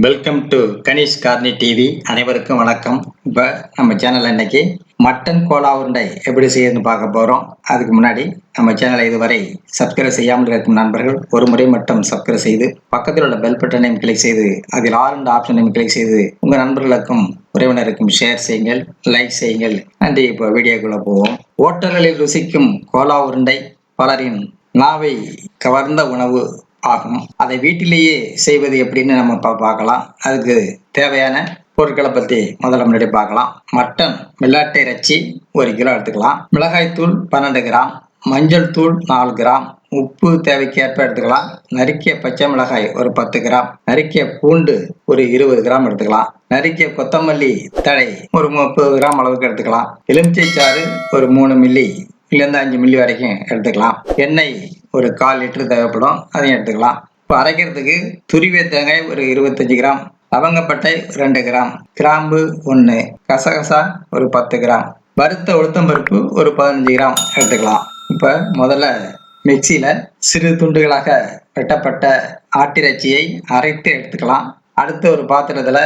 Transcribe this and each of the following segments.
Welcome to Ganesh Carney TV. அனைவருக்கும் வணக்கம். இப்போ நம்ம சேனலில் இன்னைக்கு மட்டன் கோலா உருண்டை எப்படி செய்யணும்னு பார்க்க போகிறோம். அதுக்கு முன்னாடி நம்ம சேனலை இதுவரை சப்ஸ்கிரைப் செய்யாமல் இருக்கும் நண்பர்கள் ஒரு முறை மட்டும் சப்ஸ்கிரைப் செய்து பக்கத்தில் உள்ள பெல் பட்டனையும் கிளிக் செய்து அதில் ஆல் என்ற ஆப்ஷனையும் கிளிக் செய்து உங்கள் நண்பர்களுக்கும் உறவினருக்கும் ஷேர் செய்யுங்கள், லைக் செய்யுங்கள். நன்றி. இப்போ வீடியோக்குள்ளே போவோம். ஓட்டல்களில் ருசிக்கும் கோலா உருண்டை பலரின் நாவை கவர்ந்த உணவு ஆகும். அதை வீட்டிலேயே செய்வது எப்படின்னு நம்ம பார்க்கலாம். அதுக்கு தேவையான பொருட்களை பத்தி முதல்ல முன்னாடி பார்க்கலாம். மட்டன் வெள்ளாட்டை இறைச்சி 1 கிலோ எடுத்துக்கலாம். மிளகாய் தூள் 12 கிராம், மஞ்சள் தூள் 4 கிராம், உப்பு தேவைக்கேற்ப எடுத்துக்கலாம். நறுக்கிய பச்சை மிளகாய் ஒரு 10 கிராம், நறுக்கிய பூண்டு ஒரு 20 கிராம் எடுத்துக்கலாம். நறுக்கிய கொத்தமல்லி தழை ஒரு 30 கிராம் அளவுக்கு எடுத்துக்கலாம். எலுமிச்சை சாறு ஒரு 3 மில்லி இருந்து 5 மில்லி வரைக்கும் எடுத்துக்கலாம். எண்ணெய் ஒரு 1/4 லிட்டர் தேவைப்படும், அதையும் எடுத்துக்கலாம். இப்போ அரைக்கிறதுக்கு துருவிய தேங்காய் ஒரு 25 கிராம், லவங்கப்பட்டை 2 கிராம், கிராம்பு 1, கசகசா ஒரு 10 கிராம், வறுத்த உளுத்தம்பருப்பு ஒரு 15 கிராம் எடுத்துக்கலாம். இப்போ முதல்ல மிக்சியில் சிறு துண்டுகளாக வெட்டப்பட்ட ஆட்டிறைச்சியை அரைத்து எடுத்துக்கலாம். அடுத்து ஒரு பாத்திரத்தில்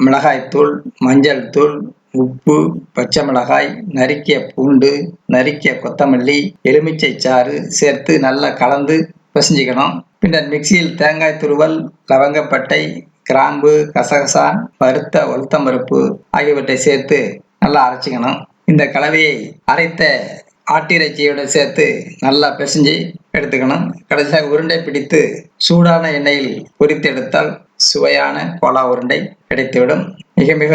மிளகாய்த்தூள், மஞ்சள் தூள், உப்பு, பச்சை மிளகாய், நறுக்கிய பூண்டு, நறுக்கிய கொத்தமல்லி, எலுமிச்சை சாறு சேர்த்து நல்லா கலந்து பிசைஞ்சிக்கணும். பின்னர் மிக்சியில் தேங்காய் துருவல், லவங்கப்பட்டை, கிராம்பு, கசகசா, வறுத்த உளுத்தம்பருப்பு ஆகியவற்றை சேர்த்து நல்லா அரைச்சிக்கணும். இந்த கலவையை அரைத்த ஆட்டிறைச்சியோட சேர்த்து நல்லா பிசைஞ்சு எடுத்துக்கணும். கடைசியாக உருண்டை பிடித்து சூடான எண்ணெயில் பொரித்து எடுத்தால் சுவையான கோலா உருண்டை கிடைத்துவிடும். மிக மிக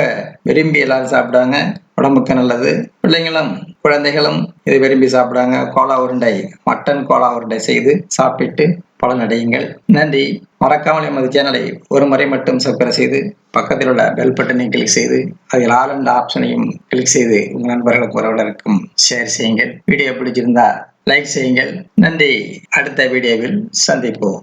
விரும்பி எல்லாரும் சாப்பிடுவாங்க. உடம்புக்கு நல்லது. பிள்ளைங்களும் குழந்தைகளும் இதை விரும்பி சாப்பிடுவாங்க. கோலா உருண்டை, மட்டன் கோலா உருண்டை செய்து சாப்பிட்டு பலனடையுங்கள். நன்றி. மறக்காமல் எமது சேனலை ஒரு முறை மட்டும் சப்ஸ்கிரைப் செய்து பக்கத்தில் உள்ள பெல் பட்டனையும் கிளிக் செய்து அதில் ஆல் என்ற ஆப்ஷனையும் கிளிக் செய்து உங்கள் நண்பர்களுக்கு உறவினருக்கும் ஷேர் செய்யுங்கள். வீடியோ பிடிச்சிருந்தா லைக் செய்யுங்கள். நன்றி. அடுத்த வீடியோவில் சந்திப்போம்.